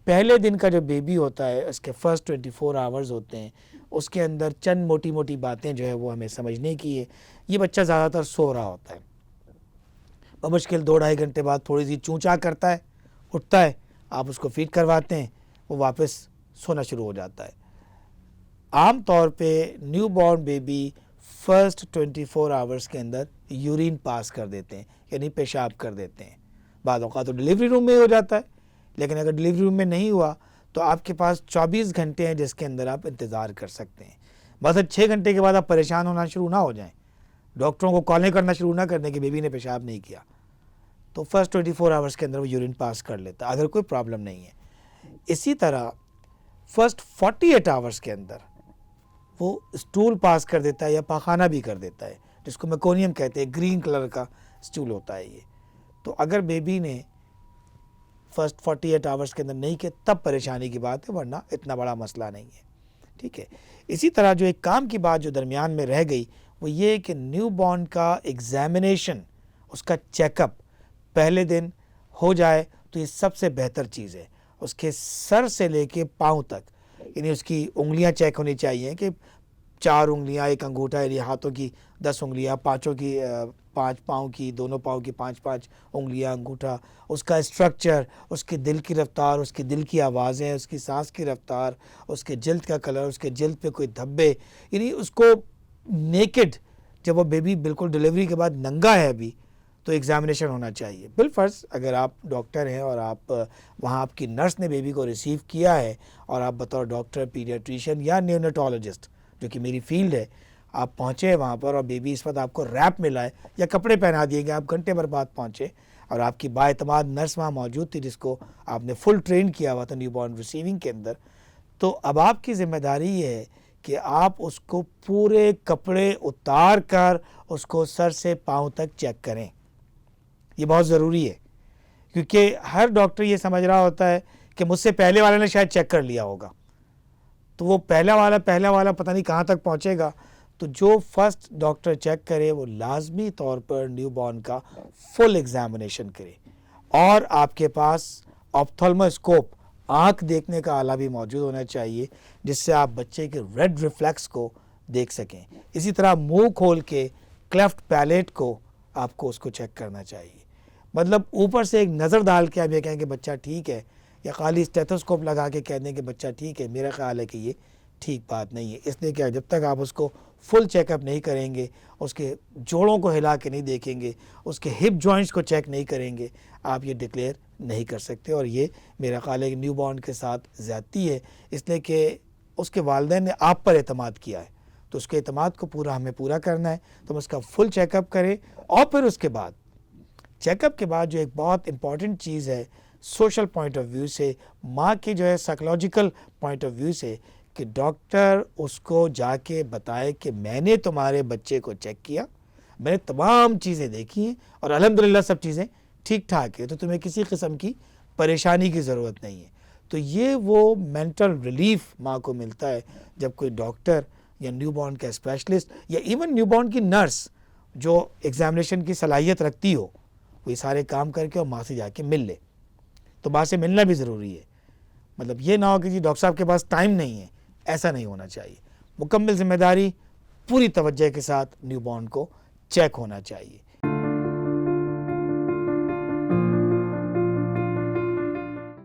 پہلے دن کا جو بیبی ہوتا ہے اس کے فرسٹ 24 آورز ہوتے ہیں، اس کے اندر چند موٹی موٹی باتیں جو ہے وہ ہمیں سمجھنے کی ہے۔ یہ بچہ زیادہ تر سو رہا ہوتا ہے، بمشکل 2-2.5 گھنٹے بعد تھوڑی سی چونچا کرتا ہے، اٹھتا ہے، آپ اس کو فیڈ کرواتے ہیں، وہ واپس سونا شروع ہو جاتا ہے۔ عام طور پہ new born baby first 24 hours کے اندر یورین پاس کر دیتے ہیں، یعنی پیشاب کر دیتے ہیں۔ بعض اوقات تو ڈلیوری روم میں ہو جاتا ہے، لیکن اگر ڈلیوری روم میں نہیں ہوا تو آپ کے پاس 24 گھنٹے ہیں جس کے اندر آپ انتظار کر سکتے ہیں۔ بس 6 گھنٹے کے بعد آپ پریشان ہونا شروع نہ ہو جائیں، ڈاکٹروں کو کالیں کرنا شروع نہ کرنے کہ بیبی نے پیشاب نہیں کیا، تو فرسٹ 24 آورز کے اندر وہ یورین پاس کر لیتا ہے اگر کوئی پرابلم نہیں ہے۔ اسی طرح فرسٹ 48 آورز کے اندر وہ اسٹول پاس کر دیتا ہے یا پاخانہ بھی کر دیتا ہے، جس کو میکونیم کہتے ہیں، گرین کلر کا اسٹول ہوتا ہے یہ۔ تو اگر بیبی نے فرسٹ 48 آورز کے اندر نہیں کیا تب پریشانی کی بات ہے، ورنہ اتنا بڑا مسئلہ نہیں ہے، ٹھیک ہے۔ اسی طرح جو ایک کام کی بات جو درمیان میں رہ گئی وہ یہ کہ نیو بورن کا ایگزامینیشن، اس کا چیک اپ پہلے دن ہو جائے تو یہ سب سے بہتر چیز ہے۔ اس کے سر سے لے کے پاؤں تک، یعنی اس کی انگلیاں چیک ہونی چاہیے کہ 4 انگلیاں، 1 انگوٹھا، یعنی ہاتھوں کی 10 انگلیاں، پانچوں کی 5 پاؤں کی، دونوں پاؤں کی 5 انگلیاں، انگوٹھا، اس کا اسٹرکچر، اس کی دل کی رفتار، اس کی دل کی آوازیں، اس کی سانس کی رفتار، اس کے جلد کا کلر، اس کے جلد پہ کوئی دھبے، یعنی اس کو نیکڈ، جب وہ بیبی بالکل ڈلیوری کے بعد ننگا ہے ابھی تو ایگزامینیشن ہونا چاہیے۔ بالفرض اگر آپ ڈاکٹر ہیں اور آپ وہاں آپ کی نرس نے بیبی کو ریسیو کیا ہے اور آپ بطور ڈاکٹر، پیڈیاٹریشین یا نیونیٹولوجسٹ جو کہ میری فیلڈ ہے، آپ پہنچے وہاں پر اور بیبی اس وقت آپ کو ریپ ملا ہے یا کپڑے پہنا دیے گئے، آپ گھنٹے بھر بعد پہنچے اور آپ کی با اعتماد نرس وہاں موجود تھی جس کو آپ نے فل ٹرین کیا ہوا تھا نیو بورن ریسیونگ کے اندر، تو اب آپ کی ذمہ داری یہ ہے کہ آپ اس کو پورے کپڑے اتار کر اس کو سر سے پاؤں تک چیک کریں۔ یہ بہت ضروری ہے کیونکہ ہر ڈاکٹر یہ سمجھ رہا ہوتا ہے کہ مجھ سے پہلے والے نے شاید چیک کر لیا ہوگا، تو وہ پہلا والا پتہ نہیں کہاں تک پہنچے گا۔ تو جو فرسٹ ڈاکٹر چیک کرے وہ لازمی طور پر نیو بورن کا فل ایگزامینیشن کرے، اور آپ کے پاس آپتھلموسکوپ، آنکھ دیکھنے کا آلہ بھی موجود ہونا چاہیے جس سے آپ بچے کے ریڈ ریفلیکس کو دیکھ سکیں۔ اسی طرح منہ کھول کے کلیفٹ پیلیٹ کو آپ کو اس کو چیک کرنا چاہیے، مطلب اوپر سے ایک نظر ڈال کے آپ یہ کہیں کہ بچہ ٹھیک ہے، یا خالی اسٹیتھوسکوپ لگا کے کہہ دیں کہ بچہ ٹھیک ہے، میرا خیال ہے کہ یہ ٹھیک بات نہیں ہے۔ اس لیے کہ جب تک آپ اس کو فل چیک اپ نہیں کریں گے، اس کے جوڑوں کو ہلا کے نہیں دیکھیں گے، اس کے ہپ جوائنٹس کو چیک نہیں کریں گے، آپ یہ ڈکلیئر نہیں کر سکتے۔ اور یہ میرا خیال ہے کہ نیو بورن کے ساتھ زیادتی ہے، اس لیے کہ اس کے والدین نے آپ پر اعتماد کیا ہے، تو اس کے اعتماد کو ہمیں پورا کرنا ہے، تو ہم اس کا فل چیک اپ کریں۔ اور پھر اس کے بعد چیک اپ کے بعد جو ایک بہت امپورٹنٹ چیز ہے سوشل پوائنٹ آف ویو سے، ماں کی جو ہے سائیکلوجیکل پوائنٹ آف ویو سے، کہ ڈاکٹر اس کو جا کے بتائے کہ میں نے تمہارے بچے کو چیک کیا، میں نے تمام چیزیں دیکھی ہیں اور الحمدللہ سب چیزیں ٹھیک ٹھاک ہے، تو تمہیں کسی قسم کی پریشانی کی ضرورت نہیں ہے۔ تو یہ وہ مینٹل ریلیف ماں کو ملتا ہے جب کوئی ڈاکٹر یا نیو بورن کا اسپیشلسٹ یا ایون نیو بورن کی نرس جو ایگزامینیشن کی صلاحیت رکھتی ہو، وہ یہ سارے کام کر کے اور ماں سے جا کے مل لے۔ تو ماں سے ملنا بھی ضروری ہے، مطلب یہ نہ ہو کہ جی ڈاکٹر صاحب کے پاس ٹائم نہیں ہے، ایسا نہیں ہونا چاہیے۔ مکمل ذمہ داری، پوری توجہ کے ساتھ نیو بورن کو چیک ہونا چاہیے۔